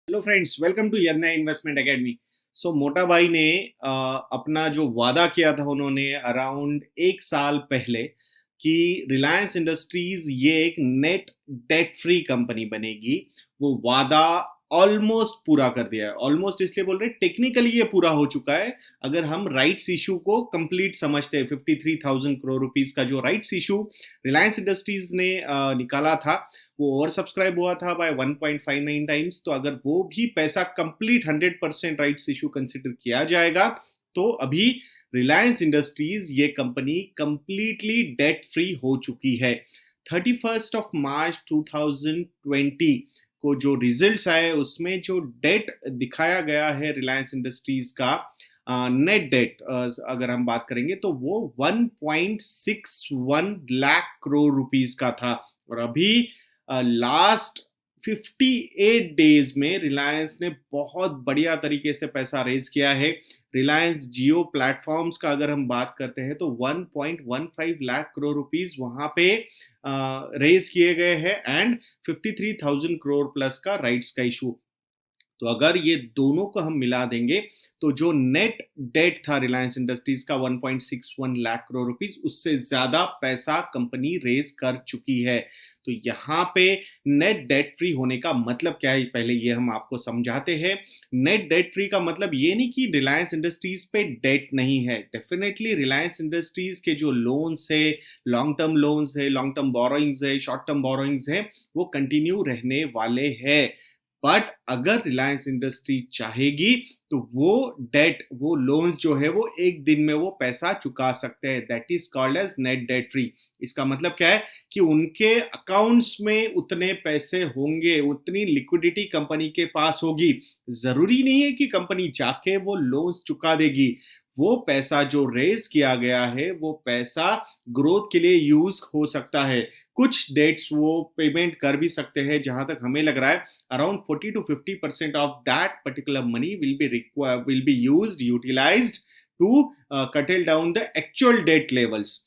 Hello friends, welcome to Yanna investment academy. So मोटा भाई ने अपना जो वादा किया था उन्होंने अराउंड 1 साल पहले कि रिलायंस इंडस्ट्रीज ये एक नेट डेट फ्री कंपनी बनेगी। वो वादा ऑलमोस्ट पूरा कर दिया है। ऑलमोस्ट इसलिए बोल रहे हैं, टेक्निकली ये पूरा हो चुका है। अगर हम राइट्स इशू को कंप्लीट समझते हैं, 53,000 करोड़ रुपीज का जो राइट्स इशू रिलायंस इंडस्ट्रीज ने निकाला था, वो ओवर सब्सक्राइब हुआ था बाय 1.59 टाइम्स। तो अगर वो भी पैसा कंप्लीट 100% राइट्स इशू कंसिडर किया जाएगा तो अभी रिलायंस इंडस्ट्रीज ये कंपनी कंप्लीटली डेट फ्री हो चुकी है। 31 मार्च 2020 को जो रिजल्ट्स आए उसमें जो डेट दिखाया गया है रिलायंस इंडस्ट्रीज का, नेट डेट अगर हम बात करेंगे तो वो 1.61 लाख करोड़ रुपीस का था। और अभी लास्ट 58 डेज में रिलायंस ने बहुत बढ़िया तरीके से पैसा रेज किया है। रिलायंस जियो प्लेटफॉर्म्स का अगर हम बात करते हैं तो 1.15 लाख करोड़ रुपीस वहां पे रेज किए गए हैं एंड 53,000 करोड़ प्लस का राइट्स का इशू। तो अगर ये दोनों को हम मिला देंगे तो जो नेट डेट था रिलायंस इंडस्ट्रीज का 1.61 लाख करोड़ रुपीस, उससे ज्यादा पैसा कंपनी रेज कर चुकी है। तो यहाँ पे नेट डेट फ्री होने का मतलब क्या है, पहले ये हम आपको समझाते हैं। नेट डेट फ्री का मतलब ये नहीं कि रिलायंस इंडस्ट्रीज पे डेट नहीं है। डेफिनेटली रिलायंस इंडस्ट्रीज के जो लोन्स है, लॉन्ग टर्म लोन्स है, लॉन्ग टर्म बोरोइंग्स है, शॉर्ट टर्म बोरोइंग्स है, वो कंटिन्यू रहने वाले हैं। बट अगर रिलायंस इंडस्ट्री चाहेगी तो वो डेट, वो लोन जो है वो एक दिन में वो पैसा चुका सकते हैं। That is called as net debt free. इसका मतलब क्या है कि उनके अकाउंट्स में उतने पैसे होंगे, उतनी लिक्विडिटी कंपनी के पास होगी। जरूरी नहीं है कि कंपनी जाके वो लोन्स चुका देगी। वो पैसा जो रेज किया गया है वो पैसा ग्रोथ के लिए यूज हो सकता है। कुछ डेट्स वो पेमेंट कर भी सकते हैं। जहां तक हमें लग रहा है around 40 to 50% of that particular money will be utilized to curtail down the actual debt levels।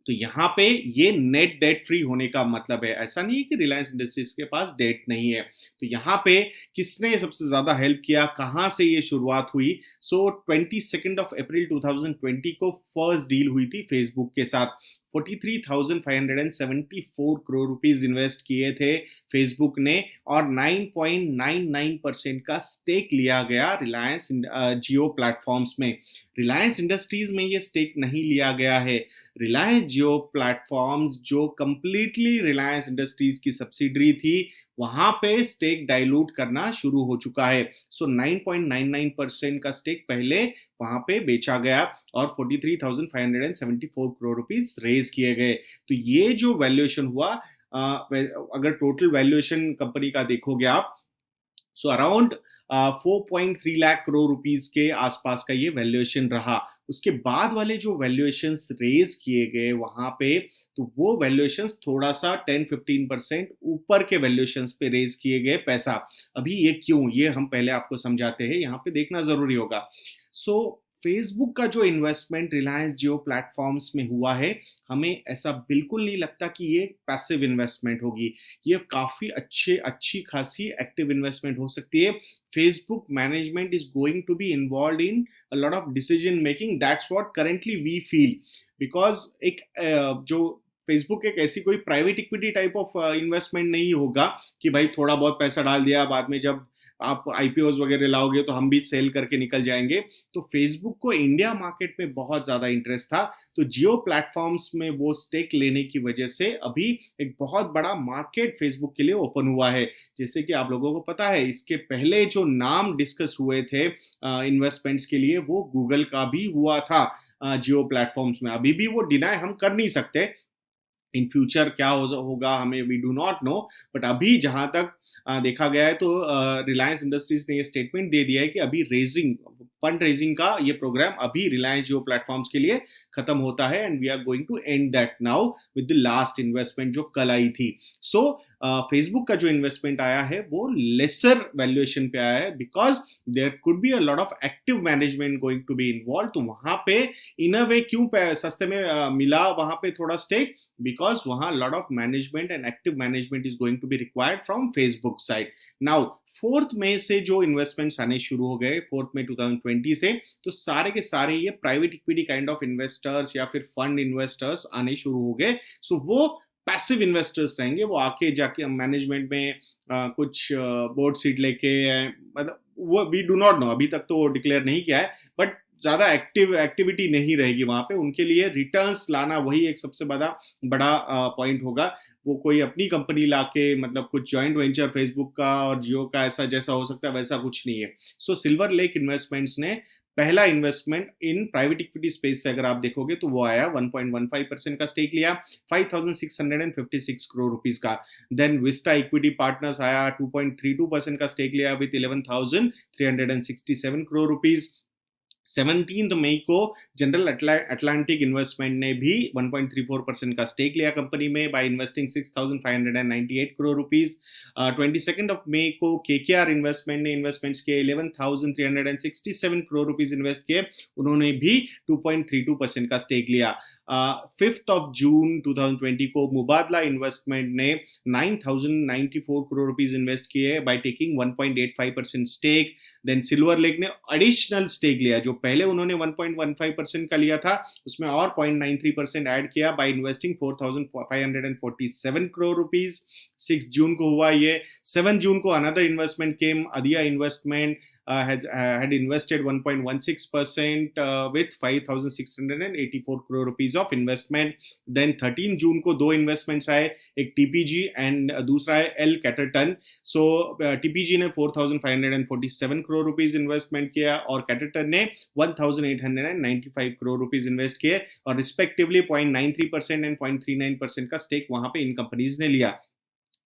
तो यहाँ पे ये नेट डेट फ्री होने का मतलब है। ऐसा नहीं है कि रिलायंस इंडस्ट्रीज के पास डेट नहीं है। तो यहाँ पे किसने सबसे ज्यादा हेल्प किया, कहाँ से ये शुरुआत हुई? सो 22 अप्रैल 2020 को फर्स्ट डील हुई थी फेसबुक के साथ। 43,574 करोड़ रुपीज इन्वेस्ट किए थे फेसबुक ने और 9.99% का स्टेक लिया गया रिलायंस जियो प्लेटफॉर्म्स में। रिलायंस इंडस्ट्रीज में ये स्टेक नहीं लिया गया है। रिलायंस जियो प्लेटफॉर्म्स जो कंप्लीटली रिलायंस इंडस्ट्रीज की सब्सिडरी थी, वहां पे स्टेक डाइल्यूट करना शुरू हो चुका है। सो 9.99% का स्टेक पहले वहां पे बेचा गया और 43,574 करोड़ रुपीस रेज किए गए। तो ये जो वैल्यूएशन हुआ, अगर टोटल वैल्यूएशन कंपनी का देखोगे आप, so around 4.3 lakh crore rupees के आसपास का ये वैल्यूएशन रहा। उसके बाद वाले जो वैल्यूएशंस रेज किए गए वहां पे, तो वो वैल्यूएशंस थोड़ा सा 10-15% ऊपर के वैल्यूएशंस पे रेज किए गए पैसा। अभी ये क्यों, ये हम पहले आपको समझाते हैं, यहाँ पे देखना जरूरी होगा। सो फेसबुक का जो इन्वेस्टमेंट रिलायंस जियो प्लेटफॉर्म्स में हुआ है, हमें ऐसा बिल्कुल नहीं लगता कि ये पैसिव इन्वेस्टमेंट होगी। ये काफी अच्छी खासी एक्टिव इन्वेस्टमेंट हो सकती है। Facebook management is going to be involve in a lot of decision making. That's what currently we feel. Because एक जो फेसबुक एक ऐसी कोई private equity type of investment नहीं होगा कि भाई थोड़ा बहुत पैसा डाल दिया, बाद में जब आप आईपीओज वगैरह लाओगे तो हम भी सेल करके निकल जाएंगे। तो फेसबुक को इंडिया मार्केट में बहुत ज्यादा इंटरेस्ट था। तो जियो प्लेटफॉर्म्स में वो स्टेक लेने की वजह से अभी एक बहुत बड़ा मार्केट फेसबुक के लिए ओपन हुआ है। जैसे कि आप लोगों को पता है, इसके पहले जो नाम डिस्कस हुए थे इन्वेस्टमेंट्स के लिए, वो गूगल का भी हुआ था जियो प्लेटफॉर्म्स में। अभी भी वो डिनाई हम कर नहीं सकते। इन फ्यूचर क्या होगा हमें we do not know. But अभी जहां तक देखा गया है तो रिलायंस इंडस्ट्रीज ने ये स्टेटमेंट दे दिया है कि अभी रेजिंग फंड रेजिंग का ये प्रोग्राम अभी रिलायंस जियो प्लेटफॉर्म्स के लिए खत्म होता है and we are going to end that now with the last investment जो कल आई थी. सो फेसबुक का जो इन्वेस्टमेंट आया है वो लेसर वैल्यूएशन पे आया है because there could be a lot of active management going to be involve. तो वहां पे इन अ वे क्यों सस्ते में मिला वहां पे थोड़ा स्टेक, बिकॉज वहां lot of management and active management is going to be required from Facebook side. Now 4th मई से जो इन्वेस्टमेंट्स आने शुरू हो गए 4th मई 2020 से, तो सारे के सारे ये private equity kind of investors या फिर फंड इन्वेस्टर्स आने शुरू हो गए. सो वो पैसिव इन्वेस्टर्स रहेंगे, वो आके जाके मैनेजमेंट में कुछ बोर्ड सीट लेके, मतलब वो वी डू नॉट नो, अभी तक तो वो डिक्लेयर नहीं किया है, बट ज्यादा एक्टिविटी नहीं रहेगी वहां पे. उनके लिए रिटर्न्स लाना वही एक सबसे बड़ा पॉइंट होगा. वो कोई अपनी कंपनी लाके, मतलब कुछ जॉइंट वेंचर फेसबुक का और जियो का ऐसा जैसा हो सकता है वैसा कुछ नहीं है. सो सिल्वर लेक इन्वेस्टमेंट्स ने पहला investment in private equity space से अगर आप देखोगे तो वो आया 1.15% का स्टेक लिया 5,656 करोड़ रुपीस का. देन विस्टा इक्विटी पार्टनर्स आया 2.32% का स्टेक लिया विद 11,367 करोड़ रुपीस. 17 मई को जनरल अटलांटिक इन्वेस्टमेंट ने भी 1.34% का स्टेक लिया कंपनी में बाय इन्वेस्टिंग 6,598 करोड़ रुपीस. 22 मई को केकेआर इन्वेस्टमेंट ने इन्वेस्टमेंट्स के 11,367 करोड़ रुपीस इन्वेस्ट किए, उन्होंने भी 2.32% का स्टेक लिया. 5th जून 2020 को मुबादला इन्वेस्टमेंट ने 9,094 करोड़ रुपीस इन्वेस्ट किए by taking 1.85% stake. Then silver lake ने एडिशनल स्टेक लिया, जो पहले उन्होंने 1.15% का लिया था उसमें और 0.93% ऐड किया by investing 4,547 crore rupees. 6 June को हुआ ये. 7 जून को अनदर इन्वेस्टमेंट केम, अदिया investment had invested 1.16% with 5,684 crore rupees of investment. Then 13 जून को दो इन्वेस्टमेंट्स आए, एक टीपीजी एंड दूसरा है एल कैटरटन. सो टीपीजी ने 4,547 करोड़ रुपीस इन्वेस्टमेंट किया और कैटरटन ने 1,895 करोड़ रुपीस इन्वेस्ट किए और रिस्पेक्टिवली 0.93% एंड 0.39% का स्टेक वहां पे इन कंपनीज ने लिया.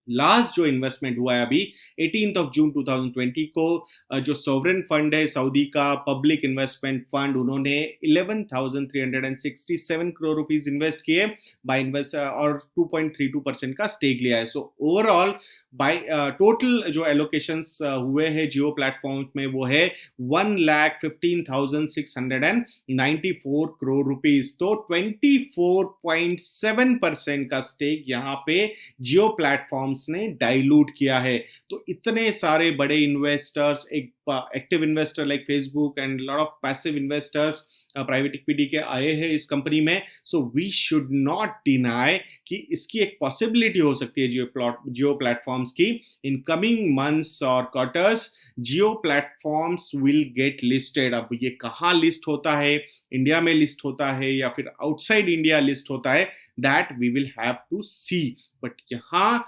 लास्ट जो इन्वेस्टमेंट हुआ है अभी 18 जून 2020 को, जो सॉवरेन फंड है सऊदी का पब्लिक इन्वेस्टमेंट फंड, उन्होंने 11,367 करोड़ रुपीस इन्वेस्ट किए बाय और 2.32% का स्टेक लिया है. सो ओवरऑल बाय टोटल जो एलोकेशंस हुए हैं जियो प्लेटफॉर्म में वो है 1,15,694 करोड़ रुपीस. तो 24.7% का स्टेक यहाँ पे जियो प्लेटफॉर्म्स ने डाइल्यूट किया है. तो इतने सारे बड़े इन्वेस्टर्स, एक active investor like Facebook and lot of passive investors private equity के आए हैं इस कंपनी में. So we should not deny कि इसकी एक पॉसिबिलिटी हो सकती है जियो प्लेटफॉर्म्स की. इन कमिंग मंथ्स और quarters Jio platforms will get listed. अब ये कहाँ लिस्ट होता है, इंडिया में लिस्ट होता है या फिर आउटसाइड इंडिया लिस्ट होता है, that we will have to see. But यहाँ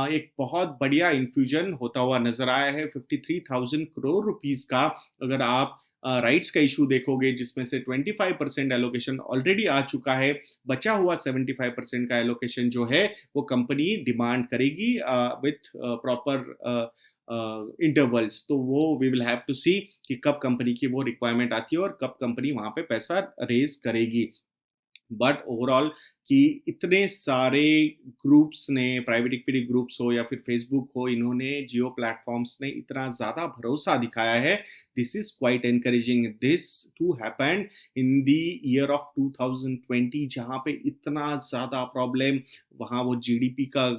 एक बहुत बढ़िया इन्फ्यूजन होता हुआ नजर आया है 53,000 करोड़ रुपीस का. अगर आप राइट्स का इशू देखोगे जिसमें से 25% एलोकेशन ऑलरेडी आ चुका है, बचा हुआ 75% का एलोकेशन जो है वो कंपनी डिमांड करेगी विथ प्रॉपर इंटरवल्स. तो वो वी विल हैव टू सी कि कब कंपनी की वो रिक्वायरमेंट आती है और कब कंपनी वहां पे पैसा रेज करेगी. बट ओवरऑल कि इतने सारे ग्रुप्स ने, प्राइवेट इक्विटी ग्रुप्स हो या फिर फेसबुक हो, इन्होंने जियो प्लेटफॉर्म्स ने इतना ज़्यादा भरोसा दिखाया है. This is quite encouraging. This to happened in the year of 2020 जहाँ पे इतना ज़्यादा प्रॉब्लम, वहाँ वो जीडीपी का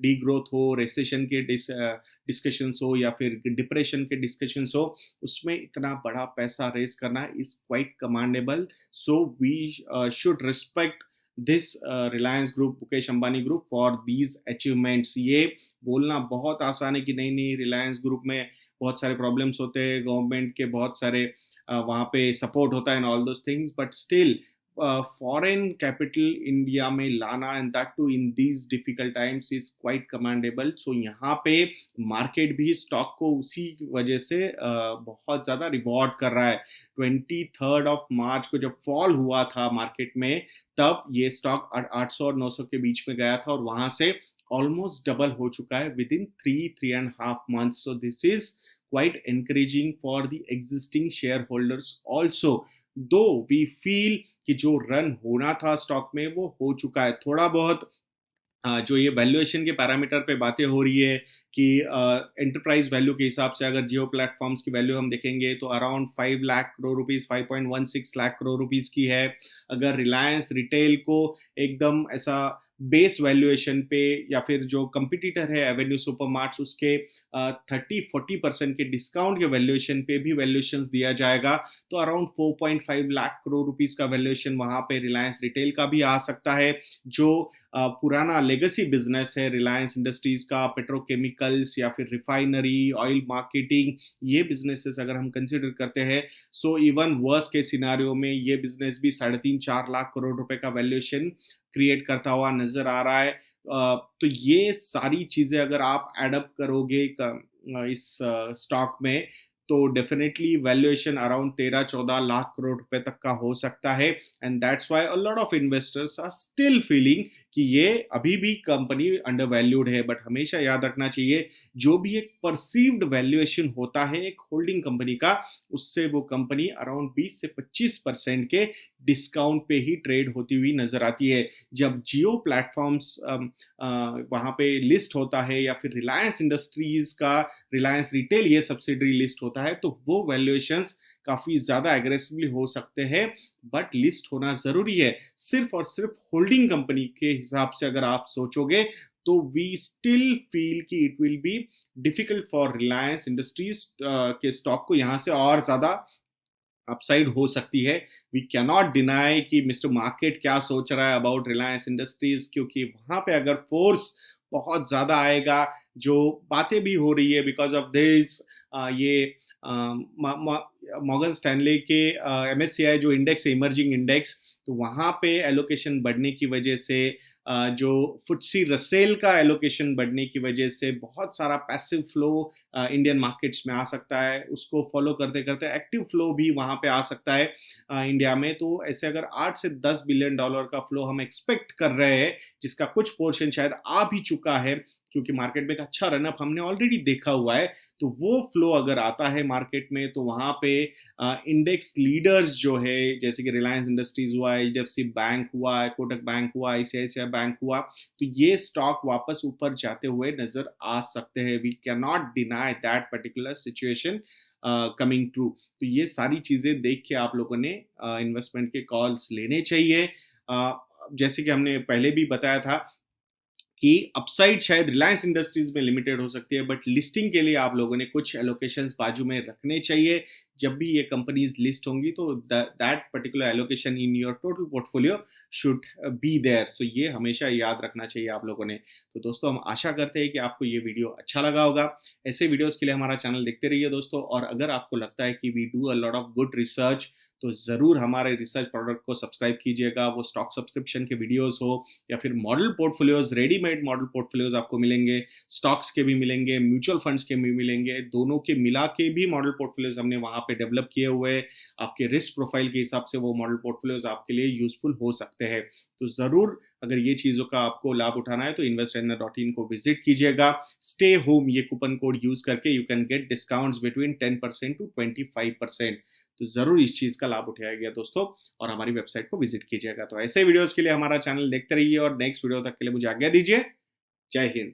डी ग्रोथ हो, रिसेशन के डिस्कशंस हो या फिर डिप्रेशन के डिस्कशंस हो, उसमें इतना बड़ा पैसा रेस करना is quite commendable. So we should respect this Reliance Group, Mukesh Ambani Group for these achievements. ये बोलना बहुत आसान है कि नहीं रिलायंस ग्रुप में बहुत सारे प्रॉब्लम्स होते हैं, गवर्नमेंट के बहुत सारे वहाँ पे सपोर्ट होता है and all those things, but still foreign capital India में लाना and that too in these difficult times is quite commendable. So यहाँ पे मार्केट भी स्टॉक को उसी वजह से बहुत ज़्यादा रिवॉर्ड कर रहा है. 23 मार्च को जब फॉल हुआ था मार्केट में, तब ये स्टॉक 800 और 900 के बीच में गया था और वहां से ऑलमोस्ट डबल हो चुका है with in 3.5 months. So this is quite encouraging for the existing shareholders also. though we feel कि जो रन होना था स्टॉक में वो हो चुका है थोड़ा बहुत। जो ये वैल्यूएशन के पैरामीटर पे बातें हो रही है कि एंटरप्राइज वैल्यू के हिसाब से अगर जियो प्लेटफॉर्म्स की वैल्यू हम देखेंगे तो around 5 lakh crore rupees, 5.16 lakh crore rupees की है। अगर रिलायंस रिटेल को एकदम ऐसा बेस वैल्यूएशन पे या फिर जो कंपटीटर है एवेन्यू सुपरमार्ट्स उसके 30-40% के डिस्काउंट के वैल्यूएशन पे भी वैल्यूएशंस दिया जाएगा तो अराउंड 4.5 लाख करोड़ रुपीस का वैल्यूएशन वहां पे रिलायंस रिटेल का भी आ सकता है। जो पुराना लेगेसी बिजनेस है रिलायंस इंडस्ट्रीज का, पेट्रोकेमिकल्स या फिर रिफाइनरी, ऑयल मार्केटिंग, ये बिजनेसेस अगर हम कंसिडर करते हैं सो इवन वर्स के सिनारियो में ये बिजनेस भी 3.5-4 लाख करोड़ रुपए का वैल्यूएशन क्रिएट करता हुआ नजर आ रहा है। तो ये सारी चीजें अगर आप एडअप करोगे इस स्टॉक में तो definitely valuation around 13-14 lakh crore रुपए तक का हो सकता है। And that's why a lot of investors are still feeling कि ये अभी भी कंपनी अंडर वैल्यूड है। बट हमेशा याद रखना चाहिए जो भी एक परसीव्ड वैल्यूएशन होता है एक होल्डिंग कंपनी का, उससे वो कंपनी अराउंड 20 से 25% के डिस्काउंट पे ही ट्रेड होती हुई नजर आती है। जब जियो प्लेटफॉर्म्स वहां पे लिस्ट होता है या फिर रिलायंस इंडस्ट्रीज का रिलायंस रिटेल ये सब्सिडरी लिस्ट होता है तो वो वैल्यूएशंस काफी ज्यादा एग्रेसिवली हो सकते हैं। बट लिस्ट होना जरूरी है। सिर्फ और सिर्फ होल्डिंग कंपनी के हिसाब से अगर आप सोचोगे तो वी स्टिल फील कि it will be difficult for Reliance industries के स्टॉक को यहां से और ज्यादा अपसाइड हो सकती है। वी कैन नॉट डिनाई कि मिस्टर मार्केट क्या सोच रहा है अबाउट रिलायंस इंडस्ट्रीज, क्योंकि वहां पे अगर फोर्स बहुत ज्यादा आएगा, जो बातें भी हो रही है बिकॉज ऑफ दिस, ये मॉर्गन स्टैनले के MSCI जो इंडेक्स है इमर्जिंग इंडेक्स, तो वहां पे एलोकेशन बढ़ने की वजह से जो फुटसी रसेल का एलोकेशन बढ़ने की वजह से बहुत सारा पैसिव फ्लो इंडियन मार्केट्स में आ सकता है। उसको फॉलो करते करते एक्टिव फ्लो भी वहां पे आ सकता है इंडिया में। तो ऐसे अगर 8 से 10 बिलियन डॉलर का फ्लो हम एक्सपेक्ट कर रहे हैं जिसका कुछ पोर्शन शायद आ भी चुका है क्योंकि मार्केट में एक अच्छा रनअप हमने ऑलरेडी देखा हुआ है, तो वो फ्लो अगर आता है मार्केट में तो वहां पे इंडेक्स लीडर्स जो है जैसे कि रिलायंस इंडस्ट्रीज हुआ, HDFC बैंक हुआ, कोटक बैंक हुआ, ICICI बैंक हुआ, तो ये स्टॉक वापस ऊपर जाते हुए नजर आ सकते हैं। We can not deny that particular situation coming true. तो ये सारी चीजें देख के आप लोगों ने इन्वेस्टमेंट के कॉल्स लेने चाहिए। जैसे कि हमने पहले भी बताया था कि अपसाइड शायद रिलायंस इंडस्ट्रीज में लिमिटेड हो सकती है, बट लिस्टिंग के लिए आप लोगों ने कुछ एलोकेशंस बाजू में रखने चाहिए। जब भी ये कंपनीज लिस्ट होंगी तो that particular allocation in your total portfolio should be there. So ये हमेशा याद रखना चाहिए आप लोगों ने। तो दोस्तों हम आशा करते हैं कि आपको ये वीडियो अच्छा लगा होगा। ऐसे वीडियोस के लिए हमारा चैनल देखते रहिए दोस्तों, और अगर आपको लगता है कि we do a lot of good research तो ज़रूर हमारे रिसर्च प्रोडक्ट को सब्सक्राइब कीजिएगा। वो स्टॉक सब्सक्रिप्शन के वीडियोस हो या फिर model portfolios, readymade model portfolios आपको मिलेंगे, स्टॉक्स के भी मिलेंगे, म्यूचुअल फंड्स के भी मिलेंगे, दोनों के मिला के भी मॉडल पोर्टफोलियोज हमने वहाँ पे डेवलप किए हुए। आपके रिस्क प्रोफाइल के हिसाब से वो मॉडल पोर्टफोलियोज आपके लिए यूजफुल हो सकते हैं। तो ज़रूर अगर ये चीज़ों का आपको लाभ उठाना है तो investorna.in को विजिट कीजिएगा। स्टे होम ये कूपन कोड यूज करके you can get discounts between 10% to 25%। तो जरूर इस चीज का लाभ उठाइएगा दोस्तों, और हमारी वेबसाइट को विजिट कीजिएगा। तो ऐसे वीडियोस के लिए हमारा चैनल देखते रहिए और नेक्स्ट वीडियो तक के लिए मुझे आज्ञा दीजिए। जय हिंद।